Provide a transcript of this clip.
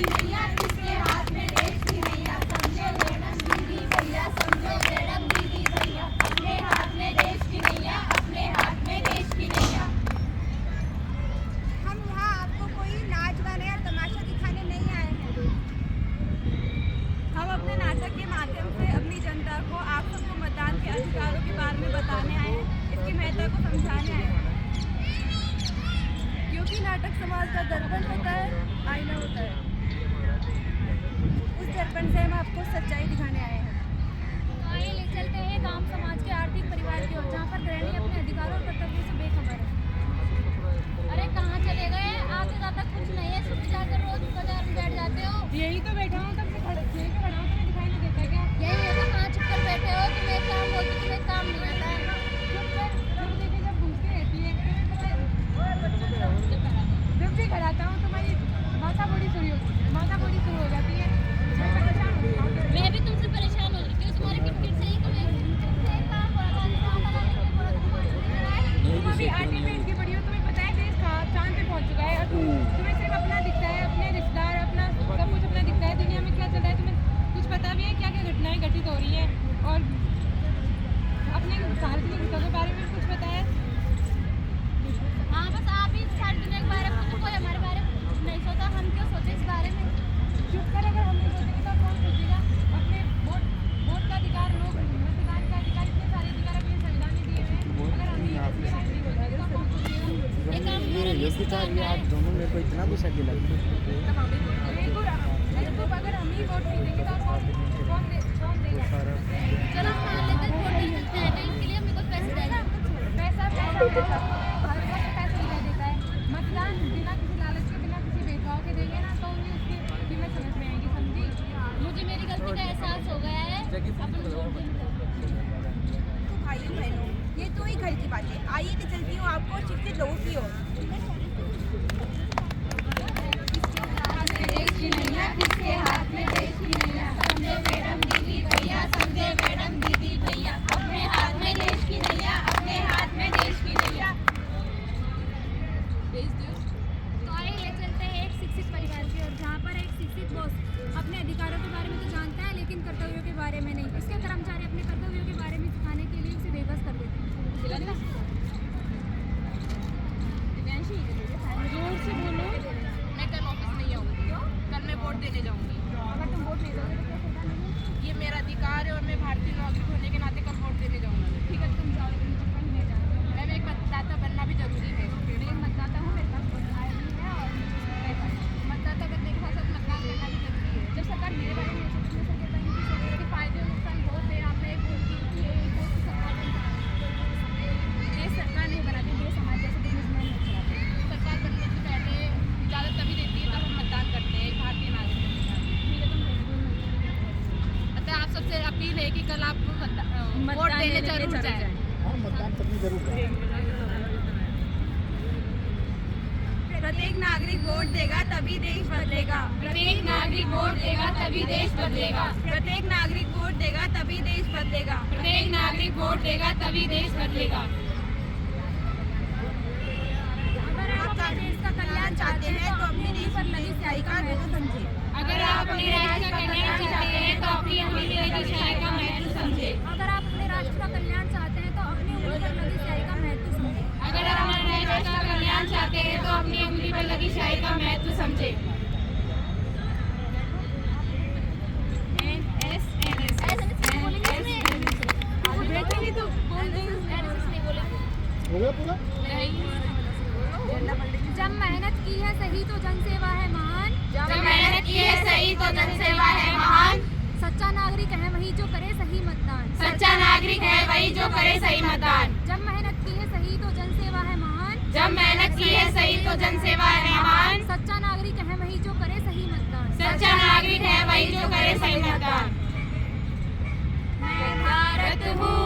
की नैया, किसके हाथ में देश की नैया। समझे मैडम दीदी भैया, समझे मैडम दीदी भैया, अपने हाथ में देश की नैया, अपने हाथ में देश की नैया। हम यहाँ आपको कोई नाच गाने या तमाशा दिखाने नहीं आए हैं। हम अपने नाटक के माध्यम से अपनी जनता को, आप सबको मतदान के अधिकारों के बारे में बताने आए हैं, इसकी महत्ता को समझाने आए हैं। क्योंकि नाटक समाज का दर्पण होता है, आईना होता है। उस दर्पण से हम आपको सच्चाई दिखाने आए हैं। आइए ले चलते हैं गांव समाज के आर्थिक परिवार की ओर, जहाँ पर गृहिणी अपने अधिकारों और कर्तव्यों से बेखबर है। अरे कहाँ चले गए? आगे ज़्यादा कुछ नहीं है, सुबह जाकर रोज बाजार में बैठ जाते हो। यही तो बैठा हूँ, तब से यही तो खड़ा हूँ, तुम्हें दिखाई नहीं देता क्या? यही है तो कहाँ छुप कर बैठे हो? तुम्हें एक काम बोलती, तुम्हें एक काम नहीं आता है। जब पूछती रहती है, जब भी खड़ाता हूँ तुम्हारी माथा बड़ी शुरू हो जाती है। मैं भी तुमसे परेशान हो रही हूँ, तुम्हारे किटकिट से ही तुम्हें एक काम बोला था, तुम अभी आटे पहन के पड़ी हो, तुम्हें पता है देश चांद पे पहुंच चुका है और तुम्हें सिर्फ अपना दिखता है, अपने रिश्तेदार, अपना सब कुछ अपना दिखता है। दुनिया में क्या चल रहा है तुम्हें कुछ पता भी है? क्या क्या घटनाएं घटित हो रही हैं और अपने सार्वजनिक हितों के बारे में कुछ पता है? हाँ बस आप ही सार्वजनिक के बारे में, कोई हमारे बारे में नहीं सोचा, हम क्यों सोचे इस बारे में। चुप कर, अगर हम नहीं सोचेंगे तो कौन सोचेगा? अपने वोट का अधिकार, लोग मतदान का अधिकार, इतने सारे अधिकार अपने संविधान ने दिए हैं। अगर हम नहीं इसके बारे में नहीं बोलेंगे तो कौन सोचेगा? एक काम हमारा ये भी चाह रही है, आप दोनों मेरे को इतना गुस्सा दिला बिल्कुल, अगर हम ही वोट नहीं देंगे तो कौन देगा? चलो हम मान लेते हैं वोट नहीं देते हैं, इसके लिए हमें कुछ पैसे देना। पैसा हर वक्त पैसा दिया देता है। मतदान बिना किसी लालच के, बिना किसी भेदभाव के देंगे ना तो उन्हें उसकी कीमत समझ में आएगी, समझी? मुझे मेरी गलती का एहसास हो गया है, अपन छोड़ देंगे। तो भाइयों बहनों, ये तो ही घर की बात है। आइए तो चलती हूँ आपको शिक्षित लोगों की ओर। किसके हाथ में देश की नैया, समझे मैडम दीदी भैया, समझे मैडम दीदी भैया, अपने हाथ में देश की नैया, अपने हाथ में देश की नैया। तो आइए ले चलते हैं एक शिक्षित परिवार की ओर, जहाँ पर एक शिक्षित बॉस अपने अधिकारों के बारे में तो जानता है लेकिन कर्तव्यों के बारे में नहीं। इसके कर्मचारी अपने कर्तव्यों के बारे में सिखाने के लिए उसे बेबस कर देते हैं। जोर से बोलो। मैं कल ऑफिस नहीं आऊँगी, कल मैं वोट देने जाऊँगी। अगर तुम वोट नहीं दोगे तो क्या फायदा नहीं? ये मेरा अधिकार है और मैं भारतीय नागरिक होने के नाते कल वोट देने जाऊँगी। ठीक है, तुम जाओ, लेकिन चुप कर नहीं जाना। मैं एक मतदाता बनना भी जरूरी है। मैं एक मतदाता हूँ, मेरे पास वोट आईडी है और पैसा है। मतदाता बनने के साथ साथ मतदान करना भी जरूरी है। जब सरकार मेरे बारे में सोचती है, सरकार के फायदे और नुकसान बहुत है। आपने एक वोट की है, एक वोट सरकार ये सरकार नहीं बनाती, ये समाज जैसे बिजनेसमैन नहीं चलाते। सरकार बनने से पहले इजाज़त तभी देती है तब हम मतदान करते हैं, एक भारतीय नागरिक के साथ। ठीक है, तुम भेज अतः आप सबसे अपील है कि कल आप वोट देने जरूर जाएं। हाँ, मतदान करनी जरूर करें। प्रत्येक नागरिक वोट देगा तभी देश बदलेगा। प्रत्येक नागरिक वोट देगा तभी देश बदलेगा। प्रत्येक नागरिक वोट देगा तभी देश बदलेगा। प्रत्येक नागरिक वोट देगा तभी देश बदलेगा। अगर आप अपने देश का कल्याण चाहते हैं तो अपने देश पर लगी स्याही का महत्व समझे। अगर आप अपने राज्य का कल्याण चाहते हैं तो अपनी उंगली पर लगी स्याही का महत्व समझे। अगर आप अपने राष्ट्र का कल्याण चाहते हैं तो अपनी उंगली पर लगी स्याही का महत्व समझे। अगर आप अपने राज्य का कल्याण चाहते हैं तो अपनी उंगली पर लगी स्याही का महत्व समझे। हो गया पूरा? जब मेहनत की है सही तो जनसेवा है महान। जब मेहनत की है सही तो जनसेवा है महान। सच्चा नागरिक है वही जो करे सही मतदान। सच्चा नागरिक है वही जो करे सही मतदान। जब मेहनत की है सही तो जनसेवा है महान। जब मेहनत की है सही तो जनसेवा है महान। सच्चा नागरिक है वही जो करे सही मतदान। सच्चा नागरिक है वही जो करे सही मतदान। मैं भारत हूँ